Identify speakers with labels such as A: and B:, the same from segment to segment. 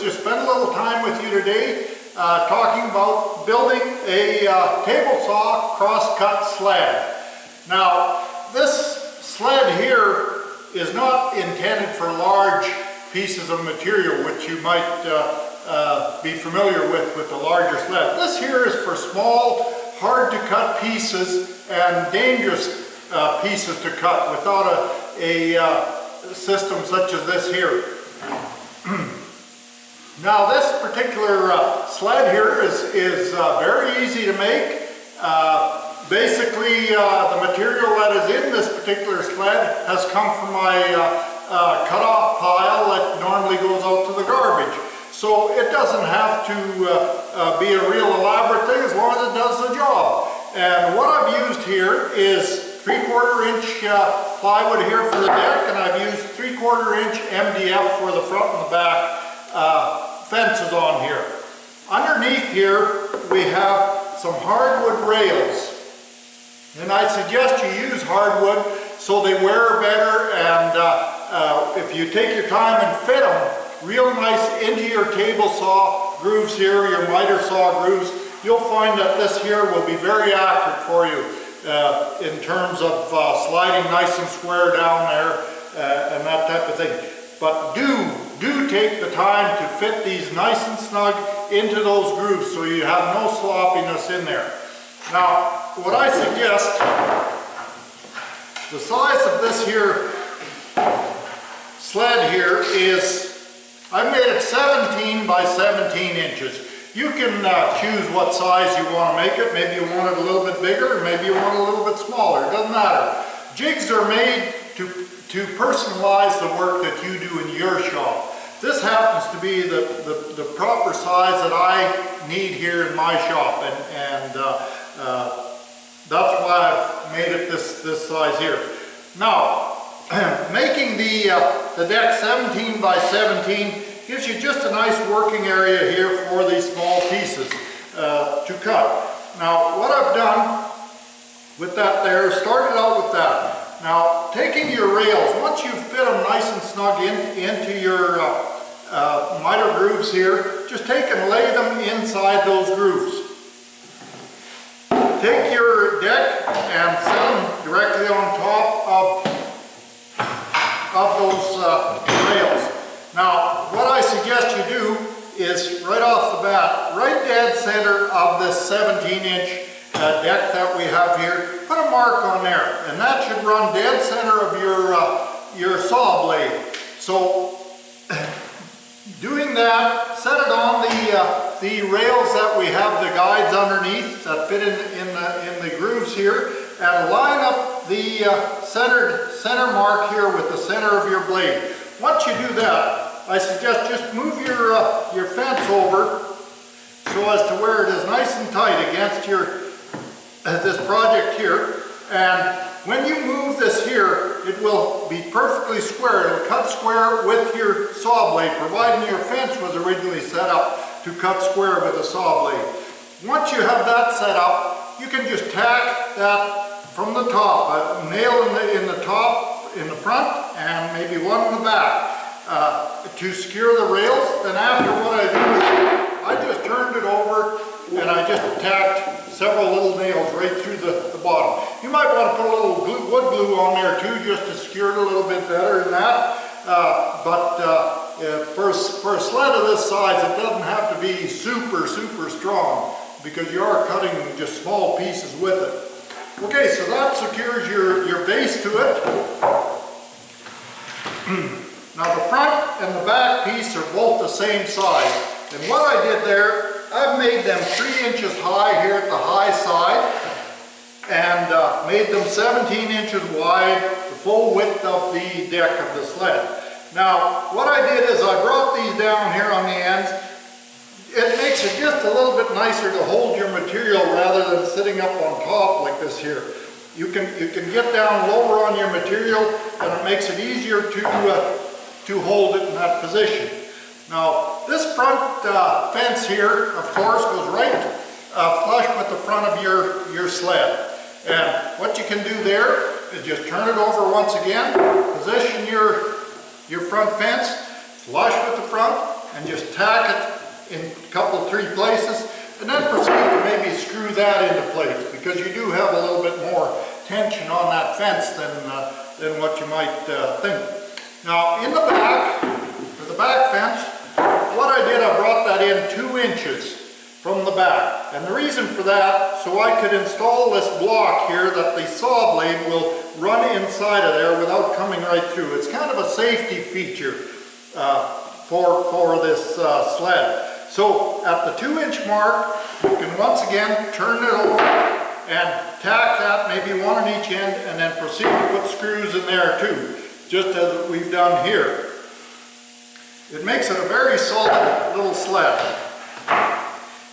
A: just spend a little time with you today talking about building a table saw cross-cut sled. Now, this sled here is not intended for large pieces of material, which you might be familiar with the larger sled. This here is for small, hard to cut pieces and dangerous pieces to cut without a system such as this here. Now this particular sled here is very easy to make. Basically the material that is in this particular sled has come from my cut-off pile that normally goes out to the garbage. So it doesn't have to be a real elaborate thing as long as it does the job. And what I've used here is 3/4 inch plywood here for the deck, and I've used 3/4 inch MDF for the front and the back fences on here. Underneath here we have some hardwood rails, and I suggest you use hardwood so they wear better, and if you take your time and fit them real nice into your table saw grooves here, your miter saw grooves, you'll find that this here will be very accurate for you in terms of sliding nice and square down there and that type of thing. But do take the time to fit these nice and snug into those grooves so you have no sloppiness in there. Now, what I suggest, the size of this here sled here is, I've made it 17 by 17 inches. You can choose what size you want to make it. Maybe you want it a little bit bigger, or maybe you want it a little bit smaller. It doesn't matter. Jigs are made to personalize the work that you do in your shop. This happens to be the proper size that I need here in my shop, and that's why I've made it this size here. Now, making the deck 17 by 17 gives you just a nice working area here for these small pieces to cut. Now, what I've done with that there, started out with that. Now, taking your rails, once you fit them nice and snug into your miter grooves here, just take and lay them inside those grooves. Take your deck and set them directly on top of those rails. Now, what I suggest you do is, right off the bat, right dead center of this 17-inch deck that we have here, put a mark on there, and that should run dead center of your saw blade. So, doing that, set it on the rails that we have, the guides underneath that fit in the grooves here, and line up the center mark here with the center of your blade. Once you do that, I suggest just move your fence over so as to where it is nice and tight against this project here. And when you move this here, it will be perfectly square. It'll cut square with your saw blade, providing your fence was originally set up to cut square with a saw blade. Once you have that set up, you can just tack that from the top, a nail in the top, in the front, and maybe one in the back to secure the rails. Then after, what I do is I just turned it over and I just tacked several little nails right through the bottom. You might want to put a little wood glue on there too, just to secure it a little bit better than that. For a sled of this size, it doesn't have to be super strong, because you are cutting just small pieces with it. Okay, so that secures your base to it. Now the front and the back piece are both the same size. And what I did there, I've made them 3 inches high here at the high side, and made them 17 inches wide, the full width of the deck of the sled. Now, what I did is I brought these down here on the ends. It makes it just a little bit nicer to hold your material rather than sitting up on top like this here. You can get down lower on your material, and it makes it easier to hold it in that position. Now, this front fence here, of course, goes right flush with the front of your sled. And what you can do there is just turn it over once again, position your front fence flush with the front, and just tack it in a couple, 3 places, and then proceed to maybe screw that into place, because you do have a little bit more tension on that fence than what you might think. Now in the back, for the back fence, what I did, I brought that in 2 inches from the back. And the reason for that, so I could install this block here that the saw blade will run inside of there without coming right through. It's kind of a safety feature for this sled. So at the 2-inch mark, you can once again turn it over and tack that, maybe 1 on each end, and then proceed to put screws in there too, just as we've done here. It makes it a very solid little sled.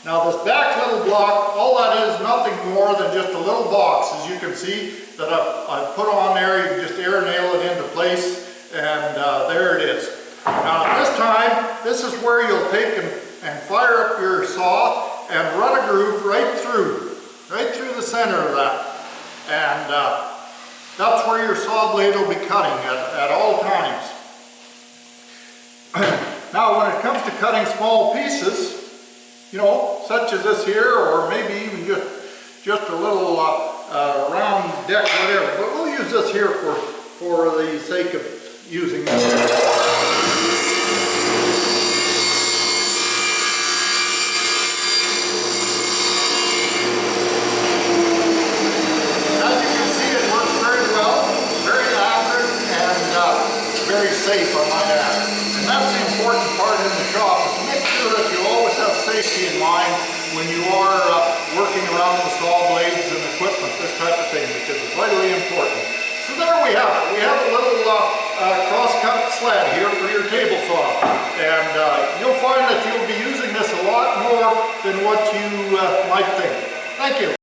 A: Now this back little block, all that is nothing more than just a little box, as you can see, that I've put on there. You can just air nail it into place, and there it is. Now this time, this is where you'll take and fire up your saw and run a groove right through the center of that. And that's where your saw blade will be cutting at all times. Now when it comes to cutting small pieces, you know, such as this here, or maybe even just a little round deck, whatever, but we'll use this here for the sake of using this. Safe, I might add. And that's the important part in the shop, is to make sure that you always have safety in mind when you are working around the saw blades and equipment, this type of thing, because it's vitally important. So there we have it. We have a little cross-cut sled here for your table saw. And you'll find that you'll be using this a lot more than what you might think. Thank you.